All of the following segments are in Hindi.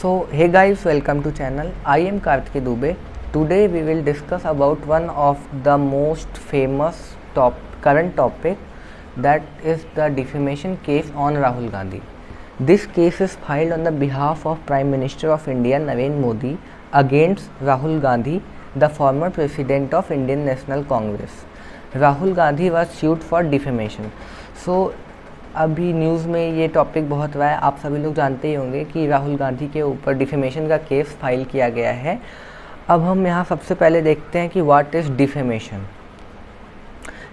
So hey guys, welcome to channel. I am Karthik Dubey. Today we will discuss about one of the most famous current topic, that is the defamation case on Rahul Gandhi. This case is filed on the behalf of Prime Minister of India Narendra Modi against Rahul Gandhi, the former president of Indian National Congress. Rahul Gandhi was sued for defamation. So अभी न्यूज़ में ये टॉपिक बहुत हुआ है, आप सभी लोग जानते ही होंगे कि राहुल गांधी के ऊपर डिफेमेशन का केस फाइल किया गया है। अब हम यहाँ सबसे पहले देखते हैं कि what is defamation.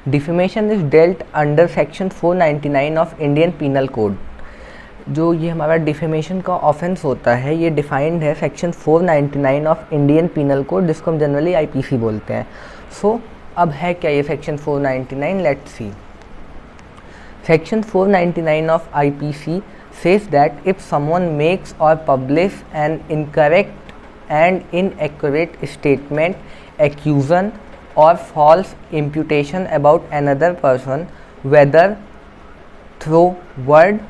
Defamation is dealt under section 499 of Indian penal code. जो ये हमारा डिफेमेशन का ऑफेंस होता है, ये डिफाइंड है section 499 of Indian penal code, जिसको हम जनरली आईपीसी बोलते हैं। सो अब है क्या ये section 499, let's see. Section 499 of IPC says that if someone makes or publish an incorrect and inaccurate statement, accusation or false imputation about another person, whether through word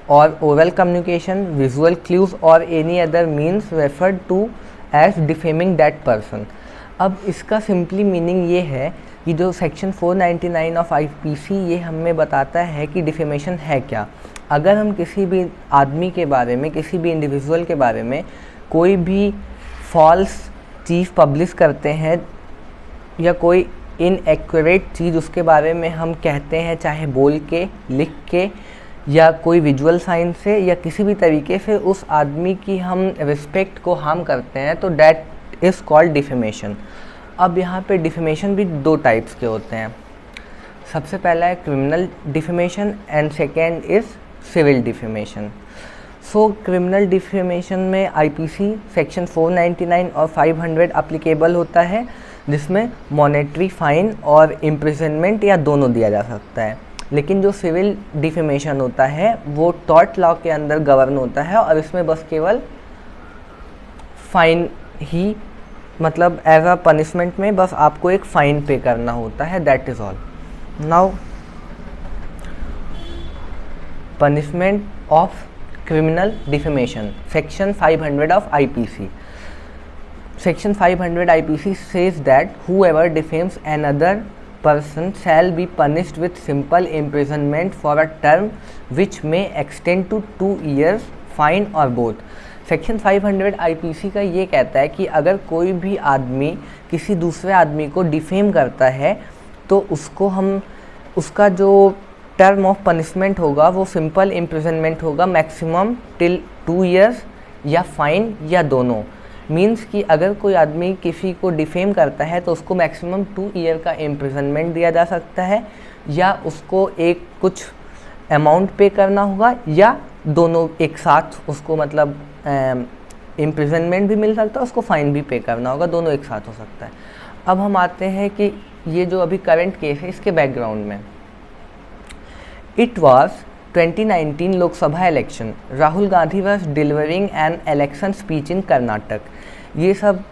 or oral communication, visual clues or any other means referred to as defaming that person। अब इसका सिंपली मीनिंग ये है कि जो सेक्शन 499 ऑफ आईपीसी ये हमें बताता है कि डिफेमेशन है क्या। अगर हम किसी भी आदमी के बारे में, किसी भी इंडिविजुअल के बारे में कोई भी फॉल्स चीज़ पब्लिश करते हैं या कोई इनएक्यूरेट चीज़ उसके बारे में हम कहते हैं, चाहे बोल के, लिख के या कोई विजुअल साइन से या किसी भी तरीके से उस आदमी की हम रिस्पेक्ट को हार्म करते हैं, तो डैट इज़ कॉल्ड डिफेमेशन। अब यहाँ पे डिफेमेशन भी दो टाइप्स के होते हैं। सबसे पहला है criminal defamation and second is civil defamation. So criminal defamation में आईपीसी सेक्शन 499 और 500 अप्लीकेबल होता है, जिसमें मॉनेटरी फाइन और इम्प्रिजनमेंट या दोनों दिया जा सकता है। लेकिन जो सिविल डिफेमेशन होता है वो टॉर्ट लॉ के अंदर गवर्न होता है और इसमें बस केवल फाइन ही, मतलब एज अ पनिशमेंट में बस आपको एक फ़ाइन पे करना होता है, that is all. Now punishment of criminal defamation, section 500 of IPC. Section 500 IPC says that whoever defames another person shall be punished with simple imprisonment for a term which may extend to 2 years, fine or both। Section 500 IPC का ये कहता है कि अगर कोई भी आदमी किसी दूसरे आदमी को डिफेम करता है तो उसका जो टर्म ऑफ पनिशमेंट होगा वो सिंपल इम्प्रिजनमेंट होगा, मैक्सिमम टिल 2 इयर्स या फाइन या दोनों। मीन्स कि अगर कोई आदमी किसी को डिफेम करता है तो उसको मैक्सिमम 2 ईयर का इम्प्रिजनमेंट दिया जा सकता है, या उसको एक कुछ अमाउंट पे करना होगा, या दोनों एक साथ उसको मतलब इम्प्रिजनमेंट भी मिल सकता है, उसको फ़ाइन भी पे करना होगा, दोनों एक साथ हो सकता है। अब हम आते हैं कि ये जो अभी करंट केस है इसके बैकग्राउंड में। It was 2019 Lok Sabha election, Rahul Gandhi was delivering an election speech in Karnataka. ये सब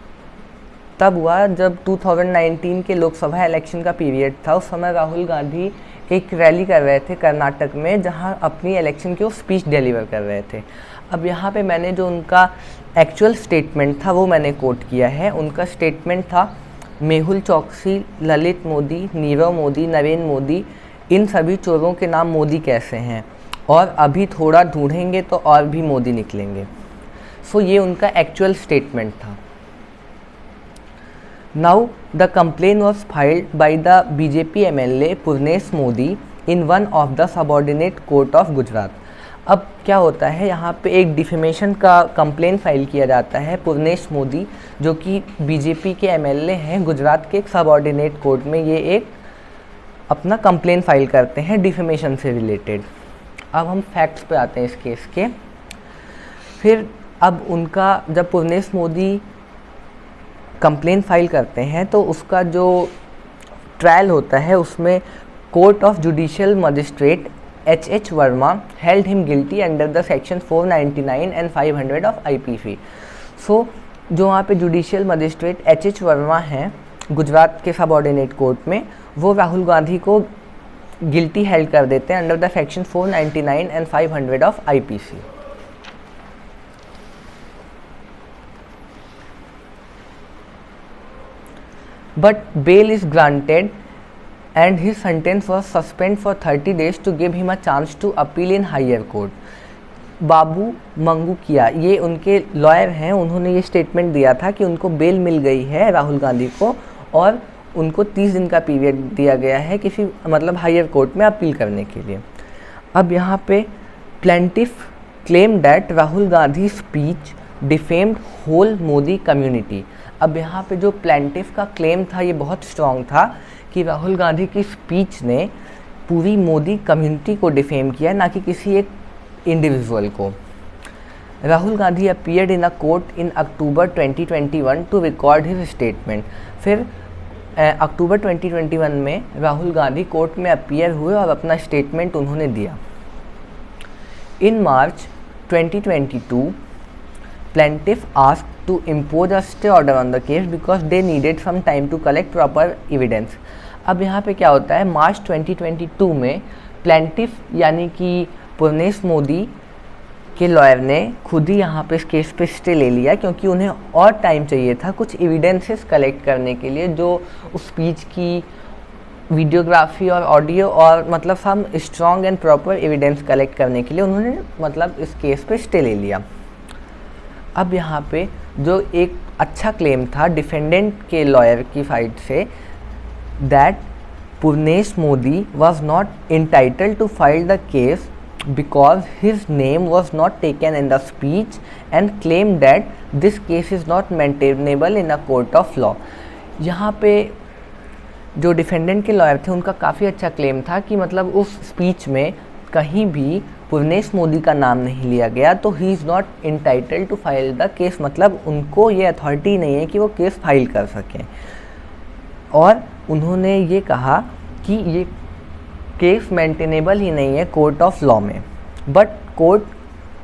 तब हुआ जब 2019 के लोकसभा इलेक्शन का पीरियड था। उस समय राहुल गांधी एक रैली कर रहे थे कर्नाटक में, जहां अपनी इलेक्शन की वो स्पीच डिलीवर कर रहे थे। अब यहाँ पे मैंने जो उनका एक्चुअल स्टेटमेंट था वो मैंने कोट किया है। उनका स्टेटमेंट था, मेहुल चौकसी, ललित मोदी, नीरव मोदी, नरेंद्र मोदी, इन सभी चोरों के नाम मोदी कैसे हैं, और अभी थोड़ा ढूंढेंगे तो और भी मोदी निकलेंगे। सो ये उनका एक्चुअल स्टेटमेंट था। Now the complain was filed by the BJP MLA Purnesh Modi in one of the subordinate court of Gujarat. अब क्या होता है, यहाँ पे एक डिफेमेशन का कंप्लेन फाइल किया जाता है पूर्णेश मोदी, जो कि बीजेपी के एमएलए हैं गुजरात के एक सबऑर्डिनेट कोर्ट में। ये एक अपना कंप्लेन फाइल करते हैं डिफेमेशन से रिलेटेड। अब हम फैक्ट्स पे आते हैं इस केस के। फिर अब उनका जब पूर्णेश मोदी कंप्लेन फाइल करते हैं तो उसका जो ट्रायल होता है उसमें court of judicial magistrate H.H. Verma held him guilty under the section 499 and 500 of IPC। सो जो वहाँ पे जुडिशियल मजिस्ट्रेट H.H. वर्मा हैं गुजरात के सबऑर्डिनेट कोर्ट में, वो राहुल गांधी को गिल्टी हेल्ड कर देते हैं under the section 499 and 500 of IPC. but bail is granted and his sentence was suspended for 30 days to give him a chance to appeal in higher court. बाबू मंगूकिया, ये उनके लॉयर हैं, उन्होंने ये स्टेटमेंट दिया था कि उनको बेल मिल गई है राहुल गांधी को और उनको 30 दिन का पीरियड दिया गया है किसी मतलब हायर कोर्ट में अपील करने के लिए। अब यहाँ पे plaintiff claim that Rahul Gandhi speech defamed whole Modi community. अब यहाँ पे जो प्लेंटिफ का क्लेम था ये बहुत स्ट्रॉन्ग था कि राहुल गांधी की स्पीच ने पूरी मोदी कम्युनिटी को डिफेम किया, ना कि किसी एक इंडिविजुअल को। Rahul Gandhi appeared in a court in October 2021 to record his statement. फिर अक्टूबर 2021 में राहुल गांधी कोर्ट में अपीयर हुए और अपना स्टेटमेंट उन्होंने दिया। इन मार्च 2022 plaintiff asked to impose a stay order on the case because they needed some time to collect proper evidence। अब यहाँ पे क्या होता है, मार्च 2022 में प्लेंटिफ यानी कि पूर्णेश मोदी के लॉयर ने खुद ही यहाँ पे इस केस पे स्टे ले लिया क्योंकि उन्हें और टाइम चाहिए था कुछ एविडेंसेस कलेक्ट करने के लिए, जो उस स्पीच की वीडियोग्राफी और ऑडियो और मतलब सब strong and proper evidence collect करने के लिए उन्होंने मतलब इस केस पे स्टे ले लिया। अब यहाँ पे जो एक अच्छा क्लेम था डिफेंडेंट के लॉयर की साइड से, that Purnesh Modi was not entitled to file the case because his name was not taken in the speech and claim that this case is not maintainable in a court of law. यहाँ पे जो डिफेंडेंट के लॉयर थे उनका काफ़ी अच्छा क्लेम था कि मतलब उस स्पीच में कहीं भी पूर्णेश मोदी का नाम नहीं लिया गया, तो he is not entitled to file the case, मतलब उनको ये अथॉरिटी नहीं है कि वो केस फाइल कर सकें। और उन्होंने ये कहा कि ये केस मेंटेनेबल ही नहीं है कोर्ट ऑफ लॉ में, but court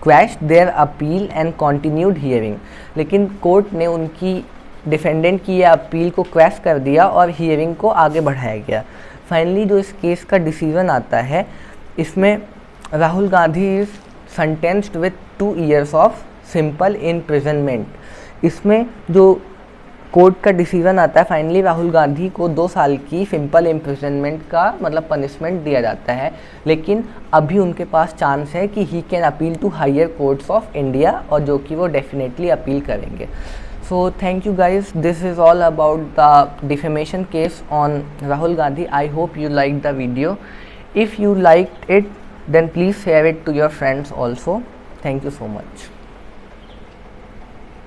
quashed their appeal and continued hearing. लेकिन कोर्ट ने उनकी डिफेंडेंट की यह अपील को क्वैश कर दिया और हियरिंग को आगे बढ़ाया गया। फाइनली जो इस केस का डिसीजन आता है, इसमें Rahul Gandhi is sentenced with 2 years of simple imprisonment. इसमें जो कोर्ट का डिसीजन आता है, फाइनली राहुल गांधी को 2 साल की सिंपल इम्प्रिजनमेंट का मतलब पनिशमेंट दिया जाता है, लेकिन अभी उनके पास चांस है कि he can appeal to higher courts of India, और जो कि वो डेफिनेटली अपील करेंगे। So thank you guys, this is all about the defamation case on Rahul Gandhi. I hope you liked the video. If you liked it, then please share it to your friends also. Thank you so much.